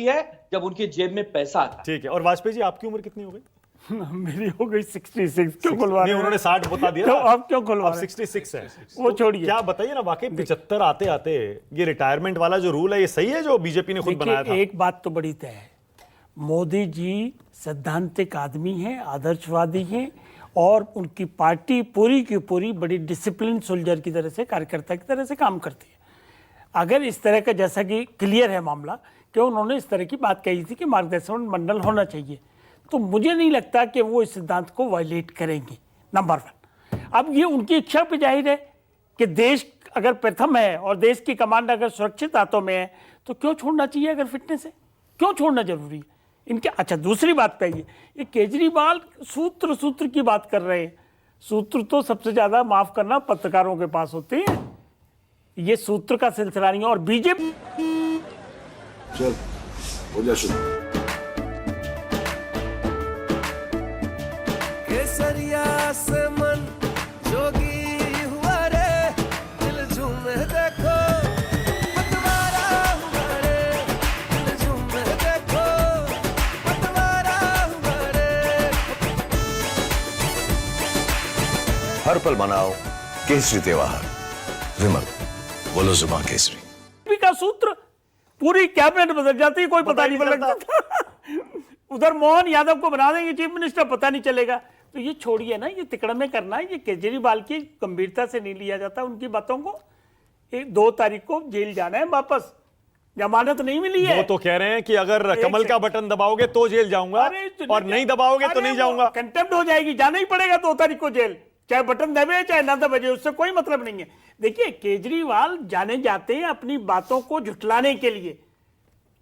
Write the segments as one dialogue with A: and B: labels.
A: है जब उनकी जेब में पैसा आता है।
B: ठीक है। और वाजपेयी जी आपकी उम्र कितनी हो गई?
C: मेरी हो गई 66। क्यों खुलवा रहे हैं?
B: उन्होंने 60 बता दिया।
C: तो आप क्यों खुलवा रहे हैं?
B: 66 है।
C: वो छोड़िए।
B: क्या बताइए ना, वाकई 75 आते आते ये रिटायरमेंट वाला जो रूल है ये सही है जो बीजेपी ने खुद बनाया था?
C: एक बात तो बड़ी तय है, मोदी जी सैद्धांतिक आदमी हैं, आदर्शवादी हैं, और उनकी पार्टी पूरी की पूरी बड़ी डिसिप्लिन सोल्जर की तरह से, कार्यकर्ता की तरह से काम करती है। अगर इस तरह का, जैसा कि क्लियर है मामला कि उन्होंने इस तरह की बात कही थी कि मार्गदर्शन मंडल होना चाहिए, तो मुझे नहीं लगता कि वो इस सिद्धांत को वायलेट करेंगे, नंबर 1। अब ये उनकी इच्छा पे जाहिर है कि देश अगर प्रथम है और देश की कमांड अगर सुरक्षित हाथों में है तो क्यों छोड़ना चाहिए? अगर फिटनेस है क्यों छोड़ना जरूरी है इनके? अच्छा, दूसरी बात पे ये केजरीवाल सूत्र की बात कर रहे हैं। सूत्र तो सबसे ज्यादा, माफ करना, पत्रकारों के पास होते हैं। ये सूत्र का सिलसिला नहीं है। और बीजेपी
D: चल हो जा शुरू।
E: केसरिया से मन जोगी हुआ रे, दिल झूमे देखो पतवारा हुआ रे, दिल झूमे देखो पतवारा हुआ रे।
D: हर पल मनाओ केसरी त्योहार। विमल बोलो जुबान केसरी
C: का सूत्र, पूरी कैबिनेट बदल जाती है, कोई पता नहीं लगता। उधर मोहन यादव को बना देंगे चीफ मिनिस्टर, पता नहीं चलेगा। तो ये छोड़िए ना, ये तिकड़मे करना है। ये केजरीवाल की गंभीरता से नहीं लिया जाता उनकी बातों को। 2 तारीख को जेल जाना है वापस, जमानत नहीं मिली है।
B: वो तो कह रहे हैं कि अगर कमल का बटन दबाओगे तो जेल जाऊंगा और नहीं दबाओगे तो नहीं जाऊंगा।
C: कंटेम्प्ट हो जाएगी, जाना ही पड़ेगा 2 तारीख को जेल, चाहे बटन दबे चाहे ना दबे, उससे कोई मतलब नहीं है। देखिए, केजरीवाल जाने जाते हैं अपनी बातों को झुठलाने के लिए।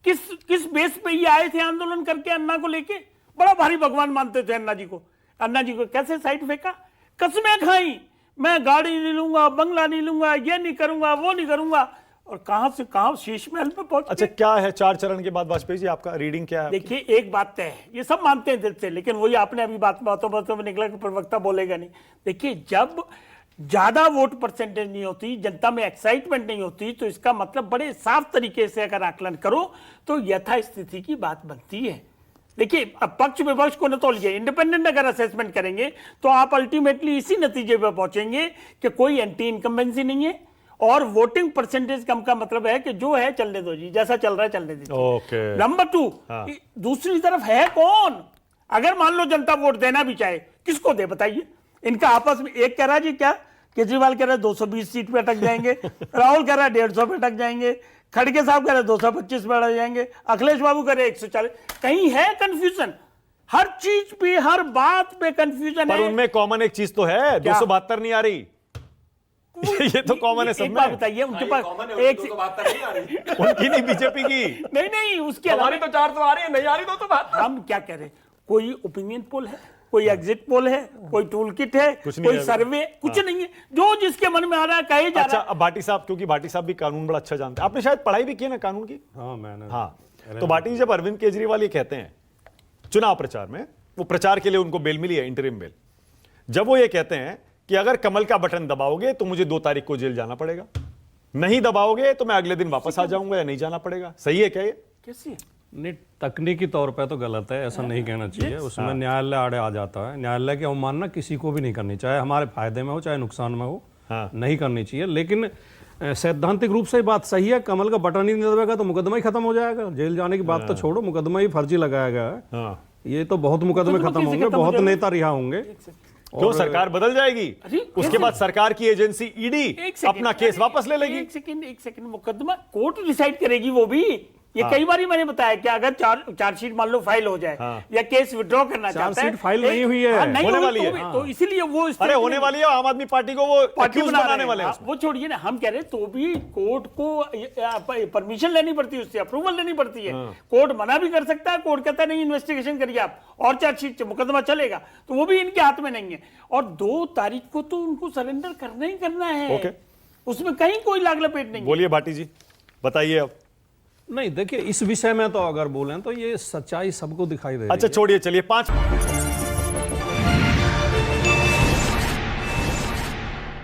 C: किस बेस पे ये आए थे आंदोलन करके? अन्ना को लेके बड़ा भारी भगवान मानते थे अन्ना जी को। अन्ना जी को कैसे साइड फेंका, कसमें खाई, मैं गाड़ी नहीं लूंगा, बंगला नहीं लूंगा, ये नहीं करूंगा, वो नहीं करूंगा, और कहां से कहां शीश महल पे पहुंच।
B: अच्छा, क्या है 4 चरण के बाद वाजपेयी जी आपका रीडिंग क्या है?
C: देखिए, एक बात तय है, ये सब मानते हैं दिल से, लेकिन वही आपने अभी बातों में निकला कि प्रवक्ता बोलेगा नहीं। देखिए, जब ज्यादा वोट परसेंटेज नहीं होती, जनता में एक्साइटमेंट नहीं होती, तो इसका मतलब बड़े साफ तरीके से अगर आकलन करो तो यथास्थिति की बात बनती है। देखिए, अब पक्ष विपक्ष को न तोलिए, इंडिपेंडेंट अगर असेसमेंट करेंगे तो आप अल्टीमेटली इसी नतीजे पर पहुंचेंगे कि कोई एंटी इनकम्बेंसी नहीं है, और वोटिंग परसेंटेज कम का मतलब है कि जो है चलने दो जी, जैसा चल रहा है चलने दीजिए।
B: ओके।
C: नंबर 2, दूसरी तरफ है कौन? अगर मान लो जनता वोट देना भी चाहे, किसको दे बताइए? इनका आपस में, एक कह रहा जी क्या, केजरीवाल कह रहा है 220 सीट पे अटक जाएंगे, राहुल कह रहा है 150 पे अटक जाएंगे, खड़गे साहब कह रहे 225 पे अटक जाएंगे, अखिलेश बाबू कह रहे 140। कहीं है कंफ्यूजन, हर चीज पे, हर बात पे कंफ्यूजन है।
B: पर उनमें कॉमन एक चीज तो है, 272 नहीं आ रही। ये तो कॉमन है सब में।
C: बताइए, उनके पास
A: एक तो बात नहीं आ रही।
B: उनकी नहीं, बीजेपी की
C: नहीं, उसके
A: हमारी तो 4 तो आ रही है, नहीं आ रही तो बात।
C: हम क्या कह रहे, कोई ओपिनियन पोल है, कोई एग्जिट पोल है, कोई टूल किट है, कोई सर्वे, कुछ नहीं है। जो जिसके मन में आ रहा है कहे जा रहा है।
B: अच्छा, अब भाटी साहब, क्योंकि भाटी साहब भी कानून बड़ा अच्छा जानते हैं, आपने शायद पढ़ाई भी की है ना कानून की?
F: हाँ, मैंने।
B: हाँ, तो भाटी जी, जब अरविंद केजरीवाल ये कहते हैं चुनाव प्रचार में, वो प्रचार के लिए उनको बेल मिली है, इंटरिम बेल, जब वो ये कहते हैं कि अगर कमल का बटन दबाओगे तो मुझे 2 तारीख को जेल जाना पड़ेगा, नहीं दबाओगे तो मैं अगले दिन वापस आ जाऊंगा या नहीं जाना पड़ेगा, सही है क्या ये?
C: कैसे?
F: नहीं, तकनीकी तौर पे तो गलत है, ऐसा नहीं कहना चाहिए। उसमें न्यायालय आड़े आ जाता है। न्यायालय की अवमानना किसी को भी नहीं करनी, चाहे हमारे फायदे में हो चाहे नुकसान में हो, नहीं करनी चाहिए। लेकिन सैद्धांतिक रूप से बात सही है, कमल का बटन ही नहीं दबाएगा तो मुकदमा ही खत्म हो जाएगा। जेल जाने की बात तो छोड़ो, मुकदमा ही फर्जी लगाया गया है। ये तो बहुत मुकदमे खत्म होंगे, बहुत नेता रिहा होंगे।
B: क्यों सरकार बदल जाएगी, उसके बाद सरकार की एजेंसी ईडी अपना केस वापस ले लेगी।
C: एक सेकंड, मुकदमा कोर्ट डिसाइड करेगी वो भी। ये कई बार मैंने बताया कि अगर चार्जशीट मान लो फाइल हो जाए, या केस विड्रॉ करना चाहता है,
F: चार्जशीट फाइल नहीं हुई है,
C: नहीं
B: होने वाली है,
C: तो इसीलिए वो
B: अरे होने वाली है, आम आदमी पार्टी को वो एक्यूज बनाने वाले हैं।
C: वो छोड़िए ना, हम कह रहे तो भी कोर्ट को परमिशन लेनी पड़ती है, उससे अप्रूवल लेनी पड़ती है। कोर्ट मना भी कर सकता है, कोर्ट कहता है नहीं, इन्वेस्टिगेशन करिए आप और चार्जशीट मुकदमा चलेगा, तो वो भी इनके हाथ में नहीं है। और 2 तारीख को तो उनको सरेंडर करना ही करना है, उसमें कहीं कोई लाग लपेट नहीं।
B: बोलिए भाटी जी, बताइए अब।
F: नहीं, देखिए, इस विषय में तो अगर बोलें तो ये सच्चाई सबको दिखाई दे रही है।
B: अच्छा, छोड़िए, चलिए 5